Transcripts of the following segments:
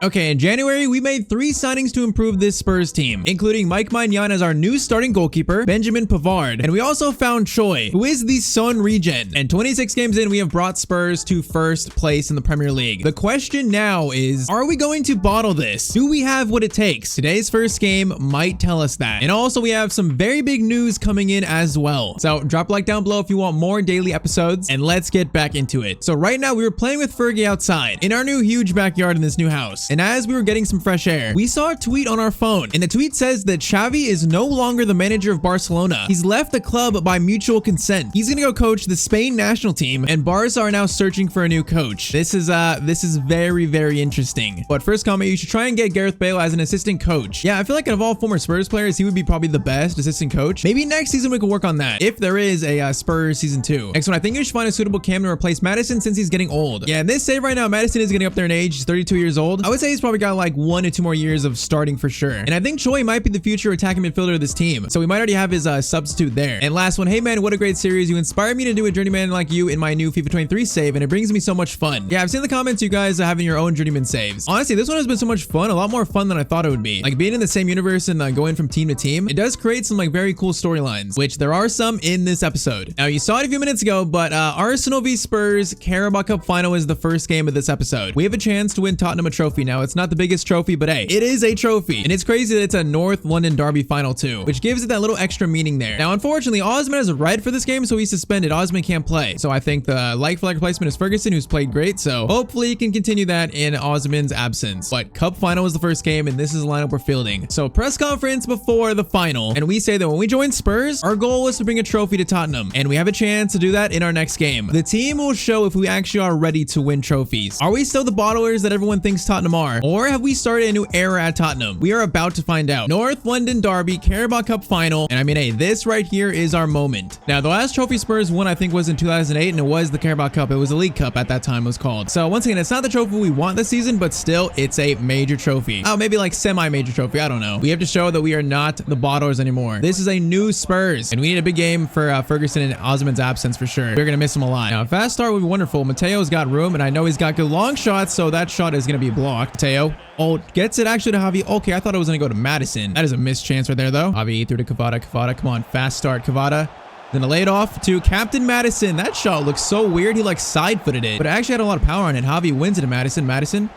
Okay, in January, we made 3 signings to improve this Spurs team, including Mike Maignan as our new starting goalkeeper, Benjamin Pavard, and we also found Choi, who is the Son regen. And 26 games in, we have brought Spurs to first place in the Premier League. The question now is, are we going to bottle this? Do we have what it takes? Today's first game might tell us that. And also, we have some very big news coming in as well. So drop a like down below if you want more daily episodes, and let's get back into it. So right now, we were playing with Fergie outside in our new huge backyard in this new house. And as we were getting some fresh air, we saw a tweet on our phone, and the tweet says that Xavi is no longer the manager of Barcelona. He's left the club by mutual consent. He's gonna go coach the Spain national team, and Barca are now searching for a new coach. This is very, very interesting. But first comment, you should try and get Gareth Bale as an assistant coach. Yeah, I feel like out of all former Spurs players, he would be probably the best assistant coach. Maybe next season we can work on that, if there is a Spurs season 2. Next one, I think you should find a suitable cam to replace Madison since he's getting old. Yeah, in this save right now, Madison is getting up there in age. He's 32 years old. I would say he's probably got like 1 to 2 more years of starting for sure. And I think Choi might be the future attacking midfielder of this team. So we might already have his substitute there. And last one, hey man, what a great series. You inspired me to do a journeyman like you in my new FIFA 23 save, and it brings me so much fun. Yeah, I've seen the comments you guys are having your own journeyman saves. Honestly, this one has been so much fun, a lot more fun than I thought it would be. Like being in the same universe and going from team to team, it does create some like very cool storylines, which there are some in this episode. Now you saw it a few minutes ago, but Arsenal v Spurs Carabao Cup final is the first game of this episode. We have a chance to win Tottenham a trophy. Now it's not the biggest trophy, but hey, it is a trophy. And it's crazy that it's a North London derby final too, which gives it that little extra meaning there. Now, unfortunately, Osman has a red for this game, so he's suspended. Osman can't play. So I think the like-for-like replacement is Ferguson, who's played great. So hopefully he can continue that in Osman's absence. But Cup final is the first game, and this is the lineup we're fielding. So press conference before the final. And we say that when we join Spurs, our goal is to bring a trophy to Tottenham. And we have a chance to do that in our next game. The team will show if we actually are ready to win trophies. Are we still the bottlers that everyone thinks Tottenham are? Or have we started a new era at Tottenham? We are about to find out. North London derby, Carabao Cup final. And I mean, hey, this right here is our moment. Now, the last trophy Spurs won, I think, was in 2008, and it was the Carabao Cup. It was a League Cup at that time, it was called. So once again, it's not the trophy we want this season, but still, it's a major trophy. Oh, maybe like semi-major trophy. I don't know. We have to show that we are not the bottlers anymore. This is a new Spurs, and we need a big game for Ferguson and Osman's absence for sure. We're gonna miss him a lot. Now, a fast start would be wonderful. Mateo's got room, and I know he's got good long shots, so that shot is gonna be blocked. Mateo, oh, gets it actually to Javi. Okay, I thought it was gonna go to Madison. That is a missed chance right there, though. Javi through to Cavada. Cavada, come on, fast start, Cavada. Then a lay it off to Captain Madison. That shot looks so weird. He like side-footed it, but it actually had a lot of power on it. Javi wins it to Madison. Madison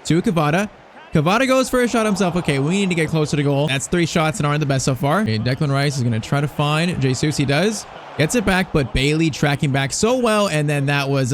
to Cavada. Cavada goes for a shot himself. Okay, we need to get closer to goal. That's 3 shots and aren't the best so far. Okay, Declan Rice is going to try to find Jesus. He does. Gets it back, but Bailey tracking back so well, and then that was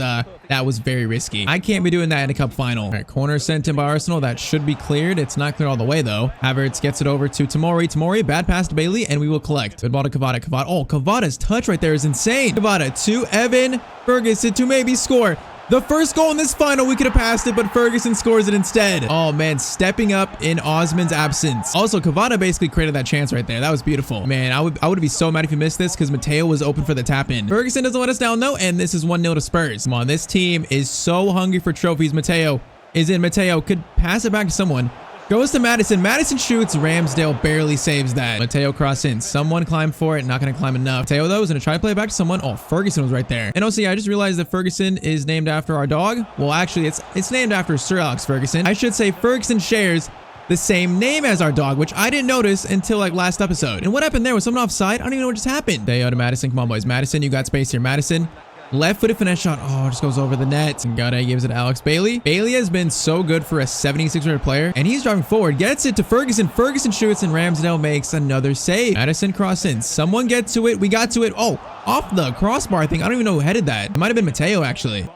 very risky. I can't be doing that in a cup final. All right, corner sent in by Arsenal. That should be cleared. It's not clear all the way, though. Havertz gets it over to Tomori. Tomori, bad pass to Bailey, and we will collect. Good ball to Cavada. Cavada. Oh, Cavada's touch right there is insane. Cavada to Evan Ferguson to maybe score. The first goal in this final, we could have passed it, but Ferguson scores it instead. Oh, man, stepping up in Osman's absence. Also, Cavada basically created that chance right there. That was beautiful. Man, I would be so mad if you missed this because Mateo was open for the tap-in. Ferguson doesn't let us down, though, and this is 1-0 to Spurs. Come on, this team is so hungry for trophies. Mateo is in. Mateo could pass it back to someone. Goes to Madison. Madison shoots. Ramsdale barely saves that. Mateo cross in. Someone climbed for it. Not going to climb enough. Mateo, though, is going to try to play it back to someone. Oh, Ferguson was right there. And also, yeah, I just realized that Ferguson is named after our dog. Well, actually, it's named after Sir Alex Ferguson. I should say Ferguson shares the same name as our dog, which I didn't notice until like last episode. And what happened there? Was someone offside? I don't even know what just happened. Mateo to Madison. Come on, boys. Madison, you got space here. Madison. Left-footed finesse shot. Oh, just goes over the net. Gade gives it to Alex Bailey. Bailey has been so good for a 76-rated player, and he's driving forward. Gets it to Ferguson. Ferguson shoots, and Ramsdale makes another save. Madison cross in. Someone get to it. We got to it. Oh, off the crossbar, I think. I don't even know who headed that. It might have been Mateo, actually.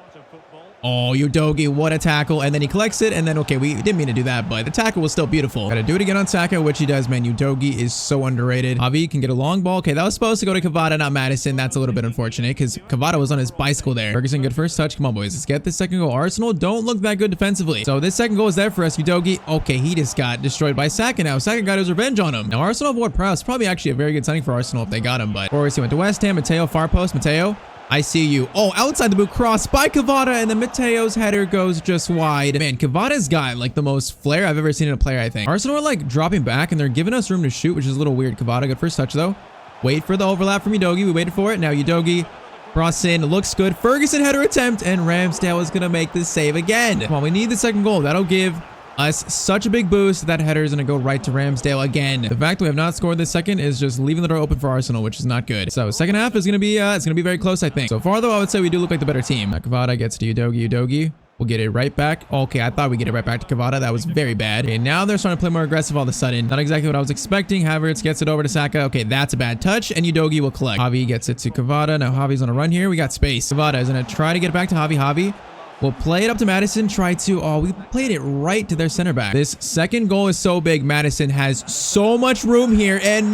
Oh, Udogi, what a tackle. And then he collects it. And then, okay, we didn't mean to do that, but the tackle was still beautiful. Gotta do it again on Saka, which he does, man. Udogi is so underrated. Javi can get a long ball. Okay, that was supposed to go to Cavada, not Madison. That's a little bit unfortunate because Cavada was on his bicycle there. Ferguson, good first touch. Come on, boys. Let's get this second goal. Arsenal don't look that good defensively. So this second goal is there for us. Udogi, okay, he just got destroyed by Saka now. Saka got his revenge on him. Now, Arsenal have Ward-Prowse. Probably actually a very good signing for Arsenal if they got him, but Forrest, he went to West Ham. Mateo, far post. Mateo. I see you. Oh, outside the boot cross by Cavada, and then Mateo's header goes just wide. Man, Cavada's got like the most flair I've ever seen in a player, I think. Arsenal are like dropping back, and they're giving us room to shoot, which is a little weird. Cavada, good first touch, though. Wait for the overlap from Udogi. We waited for it. Now Udogi cross in. Looks good. Ferguson header attempt, and Ramsdale is going to make this save again. Come on, we need the second goal. That'll give us such a big boost. That header is going to go right to Ramsdale again. The fact that we have not scored this second is just leaving the door open for Arsenal, which is not good. So second half is going to be it's going to be very close, I think. So far though, I would say we do look like the better team. Kvara gets to Udogie. We'll get it right back. Okay, I thought we'd get it right back to Kvara. That was very bad. Okay, now they're starting to play more aggressive all of a sudden. Not exactly what I was expecting. Havertz gets it over to Saka. Okay, that's a bad touch, and Udogie will collect. Javi gets it to Kvara. Now Javi's on a run here. We got space. Kvara is going to try to get it back to Javi. Javi will play it up to Madison. Try to... Oh, we played it right to their center back. This second goal is so big. Madison has so much room here, and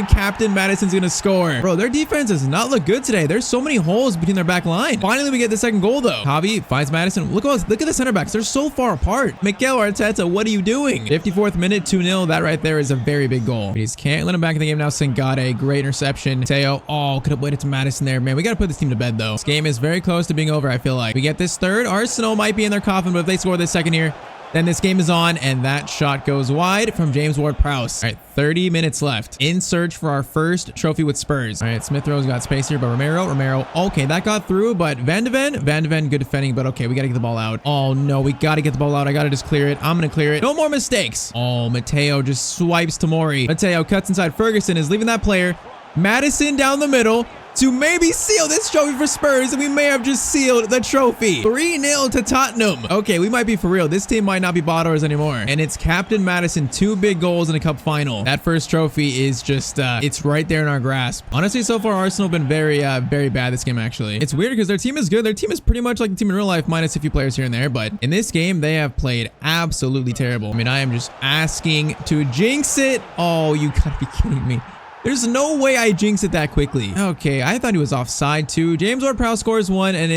Captain Madison's going to score. Bro, their defense does not look good today. There's so many holes between their back line. Finally, we get the second goal, though. Javi finds Madison. Look at the center backs. They're so far apart. Mikel Arteta, what are you doing? 54th minute, 2-0. That right there is a very big goal. But he's can't let him back in the game now. Singade, great interception. Teo, oh, could have waited to Madison there. Man, we got to put this team to bed, though. This game is very close to being over, I feel like. We get this third. Arsenal might be in their coffin, but if they score this second here, then this game is on, and that shot goes wide from James Ward-Prowse. All right, 30 minutes left in search for our first trophy with Spurs. All right, Smith Rowe's got space here, but Romero, okay, that got through, but Van de Ven, good defending, but okay, we got to get the ball out. Oh, no, we got to get the ball out. I got to just clear it. I'm going to clear it. No more mistakes. Oh, Mateo just swipes Tomori. Mateo cuts inside. Ferguson is leaving that player. Madison down the middle to maybe seal this trophy for Spurs, and we may have just sealed the trophy. 3-0 to Tottenham. Okay, we might be for real. This team might not be bottlers anymore. And it's Captain Madison, 2 big goals in a cup final. That first trophy is just, it's right there in our grasp. Honestly, so far, Arsenal have been very bad this game, actually. It's weird because their team is good. Their team is pretty much like the team in real life, minus a few players here and there. But in this game, they have played absolutely terrible. I mean, I am just asking to jinx it. Oh, you gotta be kidding me. There's no way I jinxed it that quickly. Okay, I thought he was offside too. James Ward-Prowse scores 1, and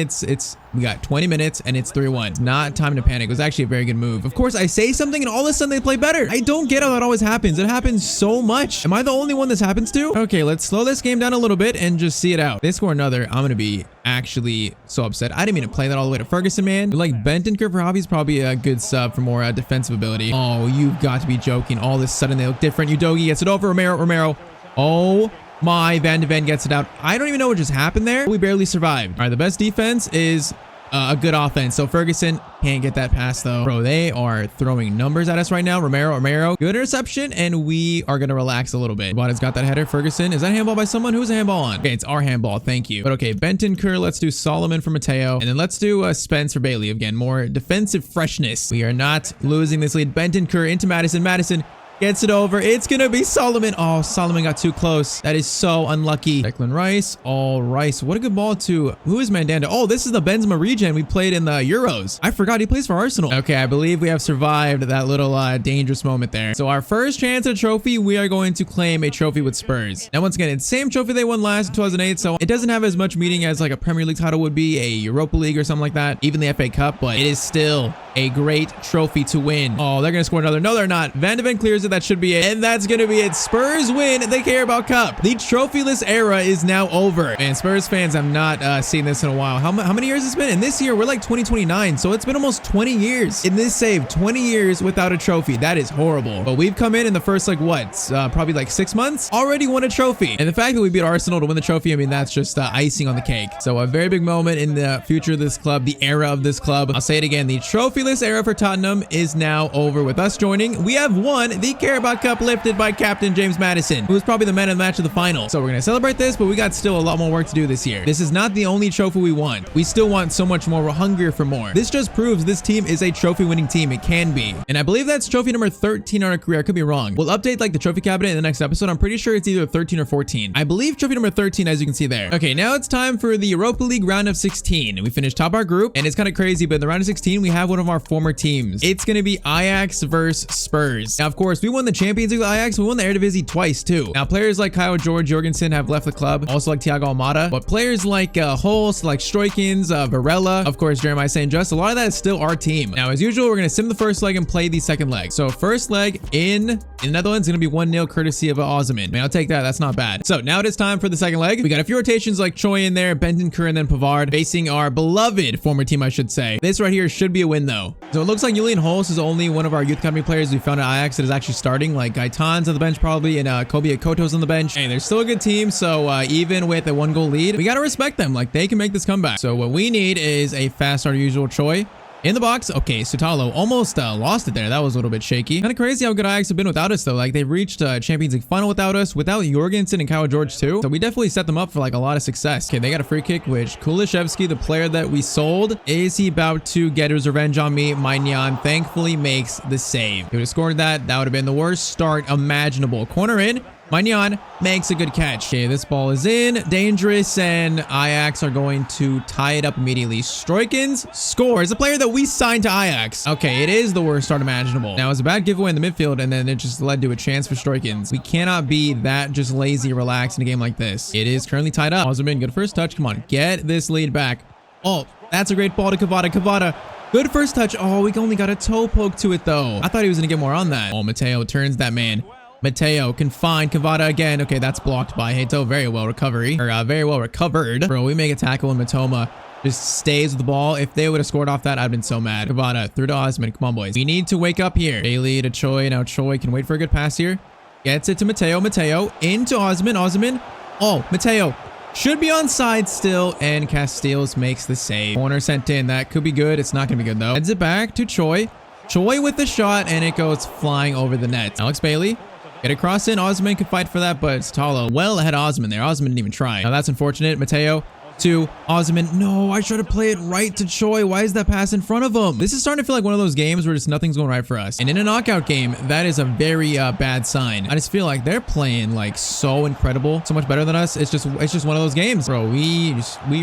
we got 20 minutes, and it's 3-1. Not time to panic. It was actually a very good move. Of course, I say something, and all of a sudden they play better. I don't get how that always happens. It happens so much. Am I the only one this happens to? Okay, let's slow this game down a little bit and just see it out. They score another. I'm going to be actually so upset. I didn't mean to play that all the way to Ferguson, man. But like Bentancur for Javi's probably a good sub for more defensive ability. Oh, you've got to be joking. All of a sudden they look different. Udogie gets it over. Romero. Oh my, Van de Ven gets it out. I don't even know what just happened there. We barely survived. All right, the best defense is a good offense. So Ferguson can't get that pass though. Bro, they are throwing numbers at us right now. Romero, good interception, and we are going to relax a little bit. Bottas got that header. Ferguson, is that handball by someone? Who's a handball on? Okay, it's our handball. Thank you. But okay, Bentancur, let's do Solomon for Mateo, and then let's do Spence for Bailey. Again, more defensive freshness. We are not losing this lead. Bentancur into Madison gets it over. It's going to be Solomon. Oh, Solomon got too close. That is so unlucky. Declan Rice. Oh, Rice. What a good ball to... Who is Mandanda? Oh, this is the Benzema regen we played in the Euros. I forgot he plays for Arsenal. Okay, I believe we have survived that little dangerous moment there. So our first chance at a trophy, we are going to claim a trophy with Spurs. Now, once again, it's the same trophy they won last in 2008, so it doesn't have as much meaning as like a Premier League title would be, a Europa League or something like that, even the FA Cup, but it is still a great trophy to win. Oh, they're going to score another. No, they're not. Van de Ven clears it. That should be it. And that's going to be it. Spurs win the Carabao Cup. The trophyless era is now over. And Spurs fans, I'm not seen this in a while. How many years it's been? And this year, we're like 2029. So it's been almost 20 years in this save. 20 years without a trophy. That is horrible. But we've come in the first, like, what? Probably like 6 months? Already won a trophy. And the fact that we beat Arsenal to win the trophy, I mean, that's just icing on the cake. So a very big moment in the future of this club, the era of this club. I'll say it again. The trophyless era for Tottenham is now over. With us joining, we have won the Carabao Cup, lifted by Captain James Madison, who was probably the man of the match of the final. So we're going to celebrate this, but we got still a lot more work to do this year. This is not the only trophy we want. We still want so much more. We're hungrier for more. This just proves this team is a trophy winning team. It can be. And I believe that's trophy number 13 on our career. I could be wrong. We'll update like the trophy cabinet in the next episode. I'm pretty sure it's either 13 or 14. I believe trophy number 13, as you can see there. Okay, now it's time for the Europa League round of 16. We finished top our group, and it's kind of crazy, but in the round of 16, we have one of our former teams. It's going to be Ajax versus Spurs. Now, of course, we won the Champions League with Ajax. We won the Eredivisie twice too. Now, players like Kyle George Jorgensen have left the club, also like Thiago Almada, but players like Holst, like Stroikens, Varela, of course, Jeremiah St. Just, a lot of that is still our team. Now, as usual, we're going to sim the first leg and play the second leg. So first leg in the Netherlands is going to be 1-0 courtesy of Osimhen. Man, I'll take that. That's not bad. So now it is time for the second leg. We got a few rotations like Choi in there, Bentancur, and then Pavard facing our beloved former team, I should say. This right here should be a win though. So it looks like Julian Holst is only one of our youth academy players we found at Ajax that is actually starting, like Gaitan's on the bench probably, and Kobe Akoto's on the bench. And they're still a good team, so even with a 1-goal lead, we got to respect them. Like, they can make this comeback. So what we need is a fast start usual Choi. In the box. Okay, Sutalo almost lost it there. That was a little bit shaky. Kind of crazy how good Ajax have been without us, though. Like, they reached Champions League final without us, without Jorgensen and Kyle George, too. So we definitely set them up for, like, a lot of success. Okay, they got a free kick, which Kulishevsky, the player that we sold, is he about to get his revenge on me? Maignan thankfully makes the save. If he would have scored that, that would have been the worst start imaginable. Corner in. Maignan makes a good catch. Okay, this ball is in. Dangerous, and Ajax are going to tie it up immediately. Stroikens scores. A player that we signed to Ajax. Okay, it is the worst start imaginable. Now, it's a bad giveaway in the midfield, and then it just led to a chance for Stroikens. We cannot be that just lazy, relaxed in a game like this. It is currently tied up. Osman, good first touch. Come on, get this lead back. Oh, that's a great ball to Kvara. Kvara. Good first touch. Oh, we only got a toe poke to it, though. I thought he was going to get more on that. Oh, Mateo turns that man. Mateo can find Kvara again. Okay, that's blocked by Heto. Very well very well recovered. Bro, we make a tackle and Matoma just stays with the ball. If they would have scored off that, I'd been so mad. Kvara through to Osman. Come on, boys. We need to wake up here. Bailey to Choi. Now Choi can wait for a good pass here. Gets it to Mateo. Mateo into Osman. Osman. Oh, Mateo should be onside still, and Casteels makes the save. Corner sent in. That could be good. It's not going to be good, though. Heads it back to Choi. Choi with the shot, and it goes flying over the net. Alex Bailey. Get across in. Osman could fight for that, but Sutalo well ahead of Osman there. Osman didn't even try. Now that's unfortunate. Mateo to Osman. No, I tried to play it right to Choi. Why is that pass in front of him? This is starting to feel like one of those games where just nothing's going right for us. And in a knockout game, that is a very bad sign. I just feel like they're playing like so incredible, so much better than us. It's just one of those games, bro. We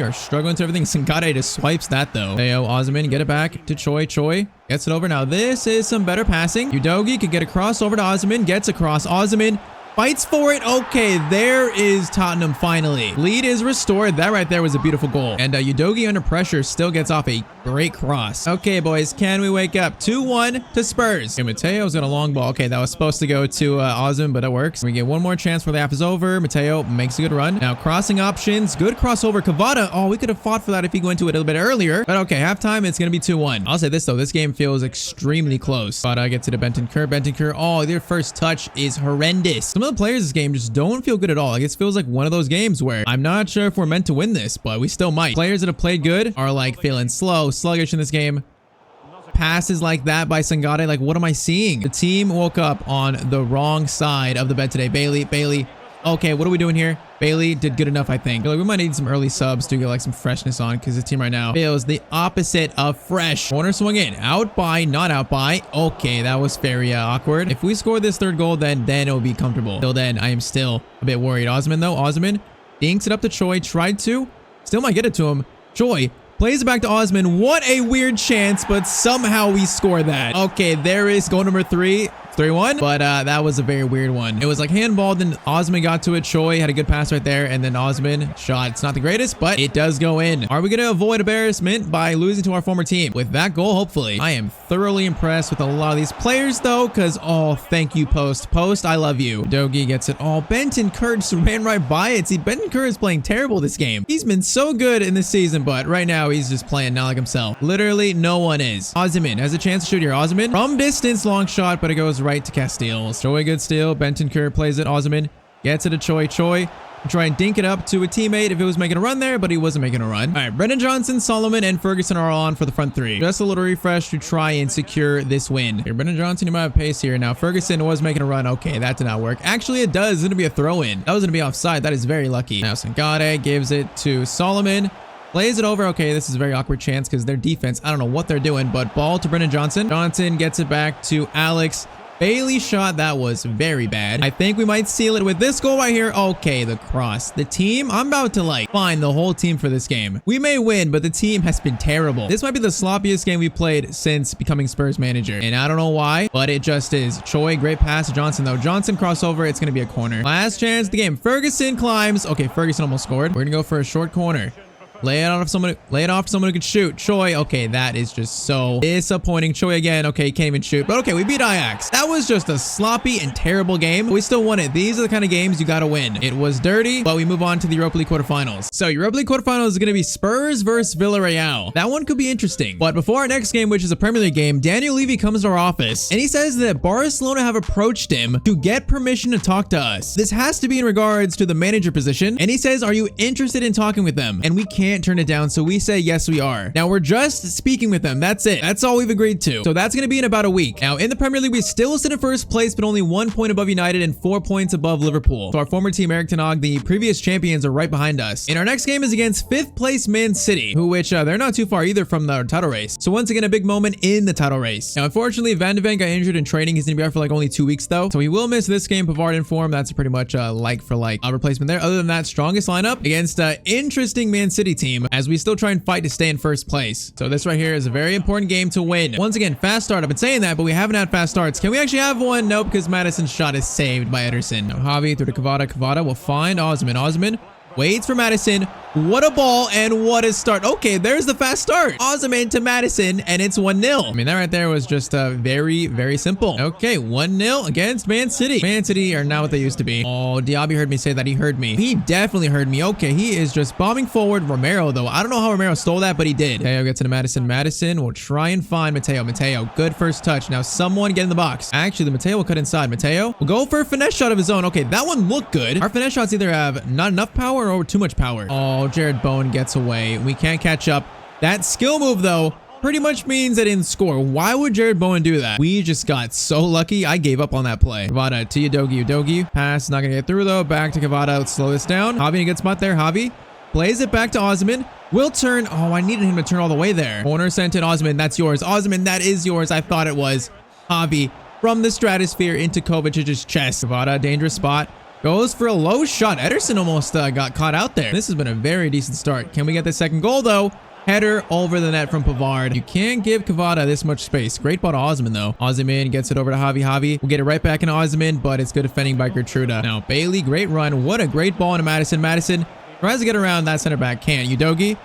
are struggling to everything. Sangare just swipes that though. Mateo, Osman, get it back to Choi. Choi gets it over. Now this is some better passing. Udogi could get across over to Osman. Gets across. Osman fights for it. Okay, there is Tottenham finally. Lead is restored. That right there was a beautiful goal. And Udogi under pressure still gets off a great cross. Okay, boys, can we wake up? 2-1 to Spurs. Okay, Mateo's got a long ball. Okay, that was supposed to go to Osman, but it works. We get one more chance before the half is over. Mateo makes a good run. Now crossing options. Good crossover. Kvara. Oh, we could have fought for that if he went to it a little bit earlier. But okay, halftime, it's going to be 2-1. I'll say this, though. This game feels extremely close. Kvara gets it to Bentancur. Bentancur. Oh, their first touch is horrendous. Some of the players this game just don't feel good at all. Like, it feels like one of those games where I'm not sure if we're meant to win this, but we still might. Players that have played good are like feeling slow, sluggish in this game. Passes like that by Sangare. Like, what am I seeing? The team woke up on the wrong side of the bed today. Bailey. Okay, what are we doing here? Bailey did good enough, I think. Like, we might need some early subs to get like some freshness on, because the team right now feels the opposite of fresh. Corner swung in. Out by, not out by. Okay, that was very awkward. If we score this third goal, then it'll be comfortable. Till then, I am still a bit worried. Osman, though. Osman dinks it up to Choi. Tried to. Still might get it to him. Choi plays it back to Osman. What a weird chance, but somehow we score that. Okay, there is goal number 3. 3-1, but that was a very weird one. It was like handball, then Osman got to it. Choi had a good pass right there, and then Osman shot. It's not the greatest, but it does go in. Are we going to avoid embarrassment by losing to our former team with that goal? Hopefully. I am thoroughly impressed with a lot of these players, though, because, oh, thank you, Post. Post, I love you. Dogi gets it. Oh, Bentancur just ran right by it. See, Bentancur is playing terrible this game. He's been so good in this season, but right now he's just playing not like himself. Literally, no one is. Osman has a chance to shoot here. Osman from distance, long shot, but it goes right to Casteels. Choi good steal. Bentancur plays it. Osman gets it to Choi. Choi try and dink it up to a teammate if it was making a run there, but he wasn't making a run. All right, Brendan Johnson, Solomon, and Ferguson are all on for the front three. Just a little refresh to try and secure this win. Here, Brendan Johnson, you might have pace here. Now, Ferguson was making a run. Okay, that did not work. Actually, it does. It's going to be a throw-in. That was going to be offside. That is very lucky. Now, Sangare gives it to Solomon. Plays it over. Okay, this is a very awkward chance because their defense, I don't know what they're doing, but ball to Brendan Johnson. Johnson gets it back to Alex. Bailey shot. That was very bad. I think we might seal it with this goal right here. Okay, the cross. The team, I'm about to like find the whole team for this game. We may win, but the team has been terrible. This might be the sloppiest game we played since becoming Spurs manager. And I don't know why, but it just is. Choi, great pass to Johnson though. Johnson crossover. It's going to be a corner. Last chance of the game. Ferguson climbs. Okay, Ferguson almost scored. We're going to go for a short corner. Lay it off someone who could shoot. Choi. Okay, that is just so disappointing. Choi again. Okay, can't even shoot. But okay, we beat Ajax. That was just a sloppy and terrible game. We still won it. These are the kind of games you gotta win. It was dirty, but we move on to the Europa League quarterfinals. So Europa League quarterfinals is gonna be Spurs versus Villarreal. That one could be interesting. But before our next game, which is a Premier League game, Daniel Levy comes to our office and he says that Barcelona have approached him to get permission to talk to us. This has to be in regards to the manager position. And he says, are you interested in talking with them? And we can't can't turn it down, so we say yes we are. Now we're just speaking with them. That's it. That's all we've agreed to. So that's going to be in about a week. Now in the Premier League, we still sit in first place, but only 1 point above United and 4 points above Liverpool. So our former team, Eric Ten Hag, the previous champions, are right behind us. And our next game is against 5th place Man City, which they're not too far either from the title race. So once again, a big moment in the title race. Now unfortunately, Van de Ven got injured in training. He's going to be out for like only 2 weeks though. So he will miss this game. Pavard in form. That's pretty much like for like replacement there. Other than that, strongest lineup against interesting Man City team as we still try and fight to stay in first place. So this right here is a very important game to win. Once again, fast start. I've been saying that, but we haven't had fast starts. Can we actually have one? Nope, because Maddison's shot is saved by Ederson. Now Javi through to Kvara. Kvara will find Osman. Osman waits for Maddison. What a ball and what a start. Okay, there's the fast start. Osman to Maddison, and it's 1-0. I mean, that right there was just very, very simple. Okay, 1-0 against Man City. Man City are not what they used to be. Oh, Diaby heard me say that. He heard me. He definitely heard me. Okay, he is just bombing forward. Romero, though. I don't know how Romero stole that, but he did. Mateo gets into Maddison. Maddison will try and find Mateo. Mateo, good first touch. Now someone get in the box. Actually, the Mateo will cut inside. Mateo will go for a finesse shot of his own. Okay, that one looked good. Our finesse shots either have not enough power or too much power. Oh, Jared Bowen gets away. We can't catch up. That skill move, though, pretty much means they didn't score. Why would Jared Bowen do that? We just got so lucky. I gave up on that play. Kvara to Udogie. Udogie. Pass. Not going to get through, though. Back to Kvara. Let's slow this down. Javi in a good spot there. Javi plays it back to Osman. Will turn. Oh, I needed him to turn all the way there. Corner sent in. Osman, that's yours. Osman, that is yours. I thought it was. Javi from the stratosphere into Kovacic's chest. Kvara, dangerous spot. Goes for a low shot. Ederson almost got caught out there. This has been a very decent start. Can we get the second goal, though? Header over the net from Pavard. You can't give Kvara this much space. Great ball to Osman, though. Osman gets it over to Javi. Javi will get it right back into Osman, but it's good defending by Gertruda. Now, Bailey, great run. What a great ball into Maddison. Maddison tries to get around that center back. Can't. Udogie.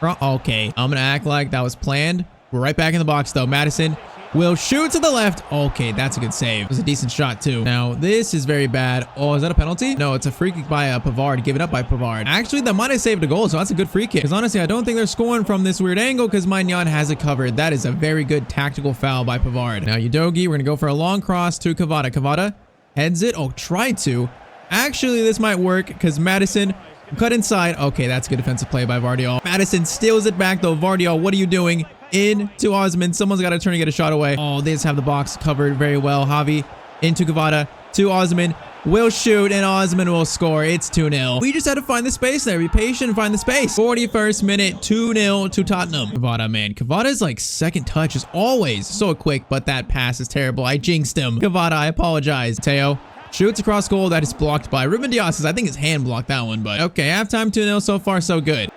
Okay, I'm going to act like that was planned. We're right back in the box, though. Maddison will shoot to the left. Okay, that's a good save. It was a decent shot, too. Now, this is very bad. Oh, is that a penalty? No, it's a free kick by Pavard. Given up by Pavard. Actually, that might have saved a goal, so that's a good free kick. Because honestly, I don't think they're scoring from this weird angle because Maignan has it covered. That is a very good tactical foul by Pavard. Now, Udogie, we're going to go for a long cross to Kvara. Kvara heads it. Oh, tried to. Actually, this might work because Maddison cut inside. Okay, that's a good defensive play by Vardiol. Maddison steals it back, though. Vardiol, what are you doing? Into Osman. Someone's got to turn and get a shot away. Oh, they just have the box covered very well. Javi into Kvara to Osman. Will shoot and Osman will score. It's 2-0. We just had to find the space there. Be patient and find the space. 41st minute, 2-0 to Tottenham. Kvara, man. Kvara's like second touch is always so quick, but that pass is terrible. I jinxed him. Kvara, I apologize. Mateo shoots across goal. That is blocked by Ruben Dias. I think his hand blocked that one, but okay. Halftime 2-0. So far, so good.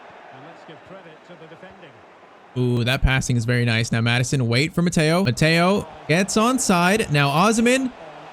Ooh, that passing is very nice. Now Maddison, wait for Mateo. Mateo gets onside. Now Osman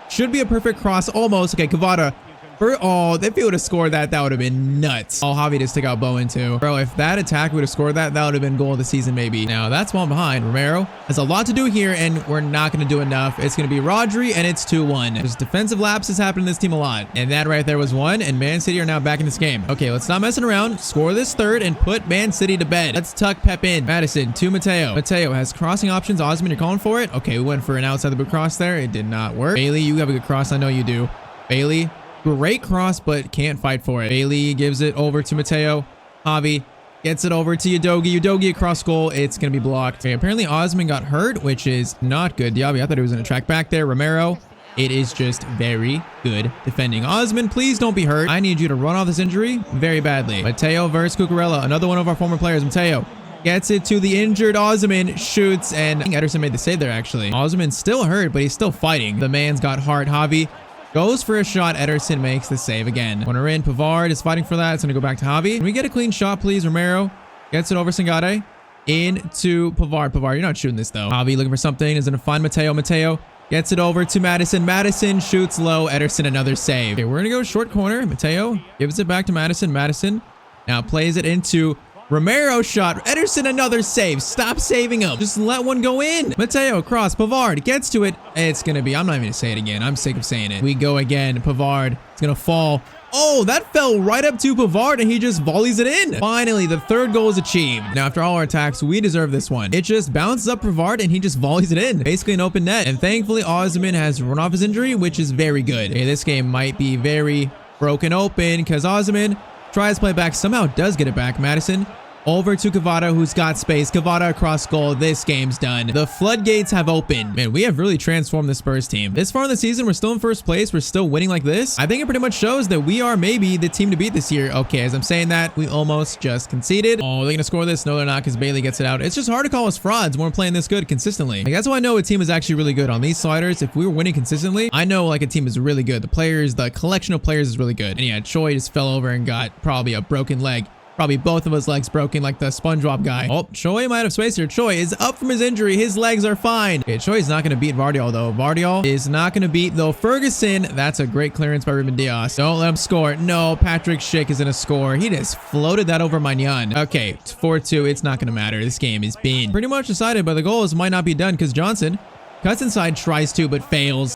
should be a perfect cross. Almost. Okay, Kvara. Oh, if he would have scored that, that would have been nuts. Oh, Javi just took out Bowen too. Bro, if that attack would have scored that, that would have been goal of the season maybe. Now that's one behind. Romero has a lot to do here and we're not going to do enough. It's going to be Rodri and it's 2-1. There's defensive lapses happening in this team a lot. And that right there was one and Man City are now back in this game. Okay, let's stop messing around. Score this third and put Man City to bed. Let's tuck Pep in. Maddison to Mateo. Mateo has crossing options. Osman, you're calling for it? Okay, we went for an outside the boot cross there. It did not work. Bailey, you have a good cross. I know you do. Bailey. Great cross, but can't fight for it. Bailey gives it over to Mateo. Javi gets it over to Udogie. Udogie across goal. It's going to be blocked. Okay, apparently Osman got hurt, which is not good. Diaby, I thought he was going to track back there. Romero, it is just very good defending. Osman, please don't be hurt. I need you to run off this injury very badly. Mateo versus Cucurella, another one of our former players. Mateo gets it to the injured Osman, shoots, and I think Ederson made the save there, actually. Osman's still hurt, but he's still fighting. The man's got heart. Javi goes for a shot. Ederson makes the save again. When we're in, Pavard is fighting for that. It's going to go back to Javi. Can we get a clean shot, please? Romero gets it over Sangare into Pavard. Pavard, you're not shooting this, though. Javi looking for something. Is going to find Mateo. Mateo gets it over to Maddison. Maddison shoots low. Ederson, another save. Okay, we're going to go short corner. Mateo gives it back to Maddison. Maddison now plays it into Romero shot. Ederson, another save. Stop saving him. Just let one go in. Mateo cross. Pavard gets to it. It's going to be, I'm not even going to say it again. I'm sick of saying it. We go again. Pavard. It's going to fall. Oh, that fell right up to Pavard and he just volleys it in. Finally, the third goal is achieved. Now, after all our attacks, we deserve this one. It just bounces up Pavard and he just volleys it in. Basically an open net. And thankfully, Osman has run off his injury, which is very good. Okay, this game might be very broken open because Osman tries to play back, somehow does get it back. Maddison Over to Kvara, who's got space. Kvara across goal. This game's done. The floodgates have opened. Man, we have really transformed the Spurs team. This far in the season, we're still in first place. We're still winning like this. I think it pretty much shows that we are maybe the team to beat this year. Okay, as I'm saying that, we almost just conceded. Oh, they're going to score this? No, they're not, because Bailey gets it out. It's just hard to call us frauds when we're playing this good consistently. Like, that's why I know a team is actually really good. On these sliders, if we were winning consistently, I know like a team is really good. The players, the collection of players is really good. And yeah, Choi just fell over and got probably a broken leg. Probably both of his legs broken like the SpongeBob guy. Oh, Choi might have space here. Choi is up from his injury. His legs are fine. Okay, Choi is not going to beat Vardiol, though. Vardiol is not going to beat, though, Ferguson. That's a great clearance by Ruben Diaz. Don't let him score. No, Patrick Schick is going to score. He just floated that over Magnan. Okay, it's 4-2. It's not going to matter. This game is being pretty much decided, but the goals might not be done because Johnson cuts inside, tries to, but fails.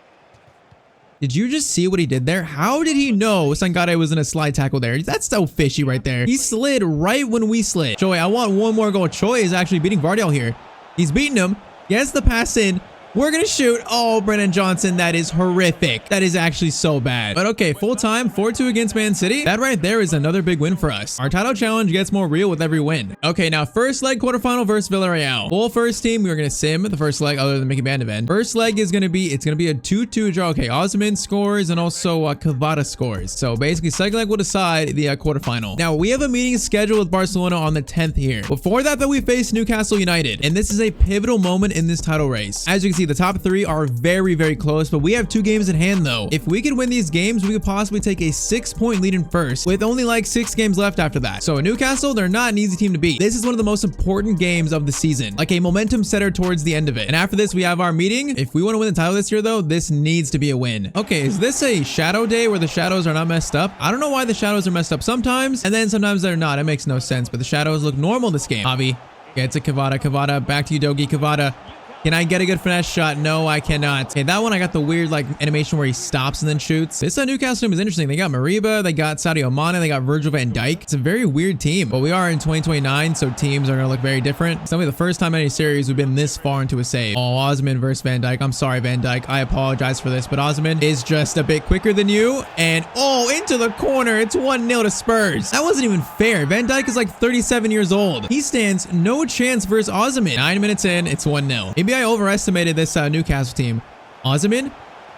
Did you just see what he did there? How did he know Sangare was in a slide tackle there? That's so fishy right there. He slid right when we slid. Choi, I want one more goal. Choi is actually beating Vardiol here. He's beating him. Gets the pass in. We're going to shoot. Oh, Brennan Johnson, that is horrific. That is actually so bad. But okay, full time, 4-2 against Man City. That right there is another big win for us. Our title challenge gets more real with every win. Okay, now first leg quarterfinal versus Villarreal. Full first team, we're going to sim the first leg other than Mickey Van de Ven. First leg is going to be, it's going to be a 2-2 draw. Okay, Osman scores and also Kvara scores. So basically, second leg will decide the quarterfinal. Now, we have a meeting scheduled with Barcelona on the 10th here. Before that, we face Newcastle United. And this is a pivotal moment in this title race. As you can see, the top three are very, very close, but we have 2 games in hand though. If we could win these games, we could possibly take a 6-point lead in first with only like 6 games left after that. So Newcastle, they're not an easy team to beat. This is one of the most important games of the season, like a momentum setter towards the end of it. And after this, we have our meeting. If we want to win the title this year though, this needs to be a win. Okay, is this a shadow day where the shadows are not messed up? I don't know why the shadows are messed up sometimes, and then sometimes they're not. It makes no sense, but the shadows look normal this game. Javi gets a Kvara. Kvara back to Udogie. Kvara. Can I get a good finesse shot? No, I cannot. Okay, that one I got the weird like animation where he stops and then shoots. This Newcastle team is interesting. They got Mariba, they got Sadio Mane, they got Virgil van Dijk. It's a very weird team, but we are in 2029, so teams are gonna look very different. It's gonna be the first time in any series we've been this far into a save. Oh, Osman versus Van Dijk. I'm sorry, Van Dijk. I apologize for this, but Osman is just a bit quicker than you. And oh, into the corner. It's 1-0 to Spurs. That wasn't even fair. Van Dijk is like 37 years old. He stands no chance versus Osman. 9 minutes in, it's 1-0. Maybe I overestimated this Newcastle team. Osman?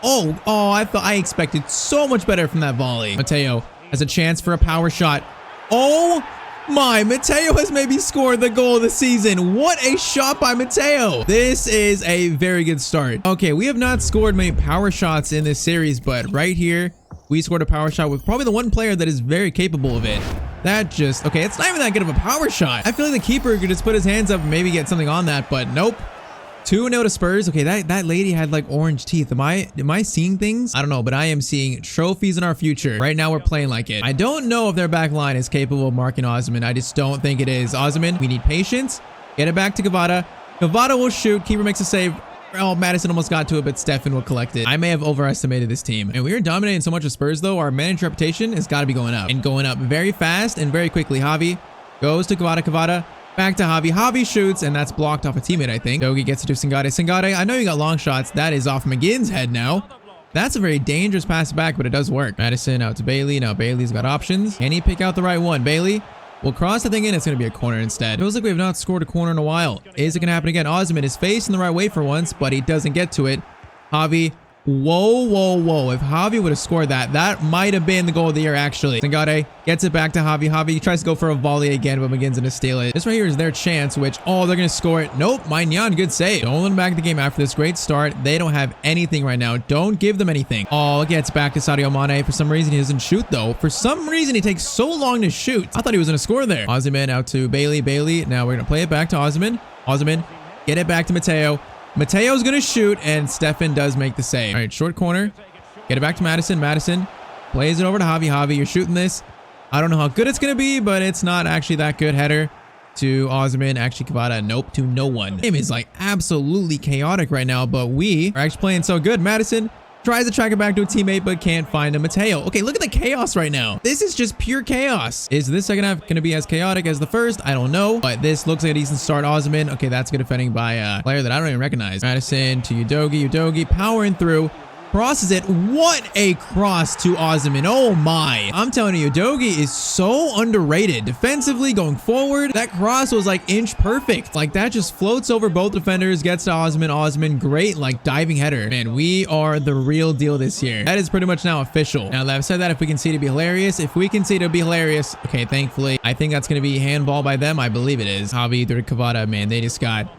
Oh, I expected so much better from that volley. Mateo has a chance for a power shot. Oh my, Mateo has maybe scored the goal of the season. What a shot by Mateo. This is a very good start. Okay, we have not scored many power shots in this series, but right here, we scored a power shot with probably the one player that is very capable of it. That just, okay, it's not even that good of a power shot. I feel like the keeper could just put his hands up and maybe get something on that, but nope. 2-0 to Spurs. Okay, that lady had like orange teeth. Am I seeing things? I don't know, but I am seeing trophies in our future. Right now, we're playing like it. I don't know if their back line is capable of marking Osman. I just don't think it is. Osman, we need patience. Get it back to Kvara. Kvara will shoot. Keeper makes a save. Oh, Madison almost got to it, but Stefan will collect it. I may have overestimated this team. And we are dominating so much of Spurs, though. Our manager reputation has got to be going up. And going up very fast and very quickly. Javi goes to Kvara. Kvara back to Javi. Javi shoots, and that's blocked off a teammate, I think. Dogi gets it to Sangare. Sangare, I know you got long shots. That is off McGinn's head now. That's a very dangerous pass back, but it does work. Madison out to Bailey. Now Bailey's got options. Can he pick out the right one? Bailey will cross the thing in. It's going to be a corner instead. Feels like we have not scored a corner in a while. Is it going to happen again? Osman is facing the right way for once, but he doesn't get to it. Javi. Whoa. If Javi would have scored that, that might have been the goal of the year, actually. Sangare gets it back to Javi. Javi tries to go for a volley again, but McGinn's going to steal it. This right here is their chance, which, oh, they're going to score it. Nope, Magnan, good save. Don't let them back the game after this great start. They don't have anything right now. Don't give them anything. Oh, gets back to Sadio Mane. For some reason, he doesn't shoot, though. For some reason, he takes so long to shoot. I thought he was going to score there. Osman out to Bailey. Bailey, now we're going to play it back to Osman. Osman, get it back to Mateo. Mateo's going to shoot, and Stefan does make the save. All right, short corner. Get it back to Madison. Madison plays it over to Javi. Javi, you're shooting this. I don't know how good it's going to be, but it's not actually that good. Header to Osman. Actually, Kvara, nope, to no one. Game is like absolutely chaotic right now, but we are actually playing so good. Madison tries to track it back to a teammate, but can't find a Mateo. Okay, look at the chaos right now. This is just pure chaos. Is this second half going to be as chaotic as the first? I don't know, but this looks like a decent start. Osman. Okay, that's good defending by a player that I don't even recognize. Madison to Udogie. Udogie powering through. crosses it. What a cross to Osman. Oh my. I'm telling you, Dogi is so underrated. Defensively, going forward, that cross was like inch perfect. Like that just floats over both defenders, gets to Osman. Osman, great like diving header. Man, we are the real deal this year. That is pretty much now official. Now that I've said that, if we can see it, it'd be hilarious. If we can see it, it'll be hilarious. Okay, thankfully, I think that's going to be handball by them. I believe it is. Javi through to Cavada, man, they just got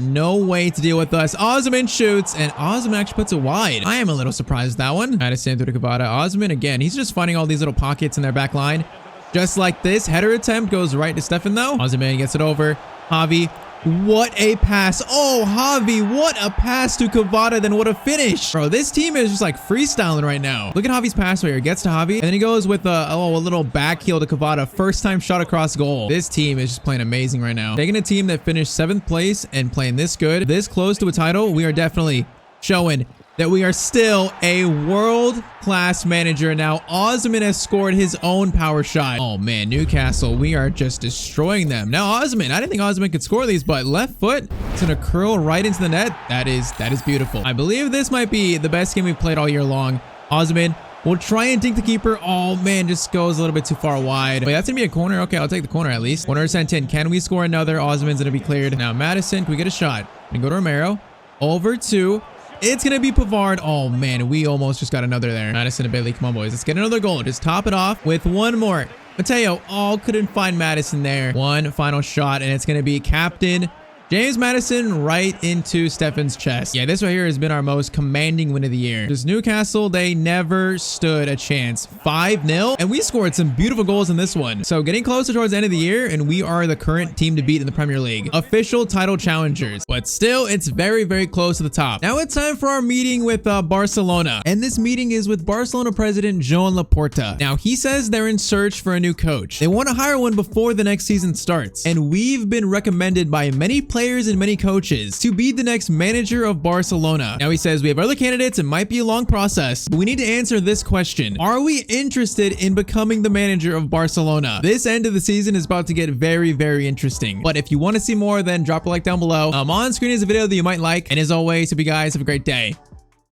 no way to deal with us. Osman shoots, and Osman actually puts it wide. I am a little surprised with that one. Madison through to Cavada. Osman, again, he's just finding all these little pockets in their back line. Just like this. Header attempt goes right to Stefan, though. Osman gets it over. Javi. What a pass. Oh, Javi, what a pass to Cavada, then what a finish. Bro, this team is just like freestyling right now. Look at Javi's pass right here. Gets to Javi, and then he goes with a little back heel to Cavada. First time shot across goal. This team is just playing amazing right now. Taking a team that finished 7th place and playing this good, this close to a title, we are definitely showing that we are still a world-class manager. Now, Osman has scored his own power shot. Oh, man, Newcastle, we are just destroying them. Now, Osman, I didn't think Osman could score these, but left foot, it's going to curl right into the net. That is beautiful. I believe this might be the best game we've played all year long. Osman will try and dink the keeper. Oh, man, just goes a little bit too far wide. Wait, that's going to be a corner. Okay, I'll take the corner at least. 100% in. Can we score another? Osman's going to be cleared. Now, Madison, can we get a shot? We go to Romero. Over to... It's going to be Pavard. Oh, man, we almost just got another there. Madison and Bailey, come on, boys. Let's get another goal. Just top it off with one more. Mateo, oh, couldn't find Madison there. One final shot, and it's going to be Captain James Madison right into Stefan's chest. Yeah, this right here has been our most commanding win of the year. Just Newcastle, they never stood a chance. 5-0, and we scored some beautiful goals in this one. So getting closer towards the end of the year, and we are the current team to beat in the Premier League. Official title challengers. But still, it's very, very close to the top. Now it's time for our meeting with Barcelona. And this meeting is with Barcelona president Joan Laporta. Now, he says they're in search for a new coach. They want to hire one before the next season starts. And we've been recommended by many players and many coaches to be the next manager of Barcelona. Now he says we have other candidates. It might be a long process, but we need to answer this question. Are we interested in becoming the manager of Barcelona? This end of the season is about to get very, very interesting. But if you want to see more, then drop a like down below. On screen is a video that you might like. And as always, hope you guys have a great day.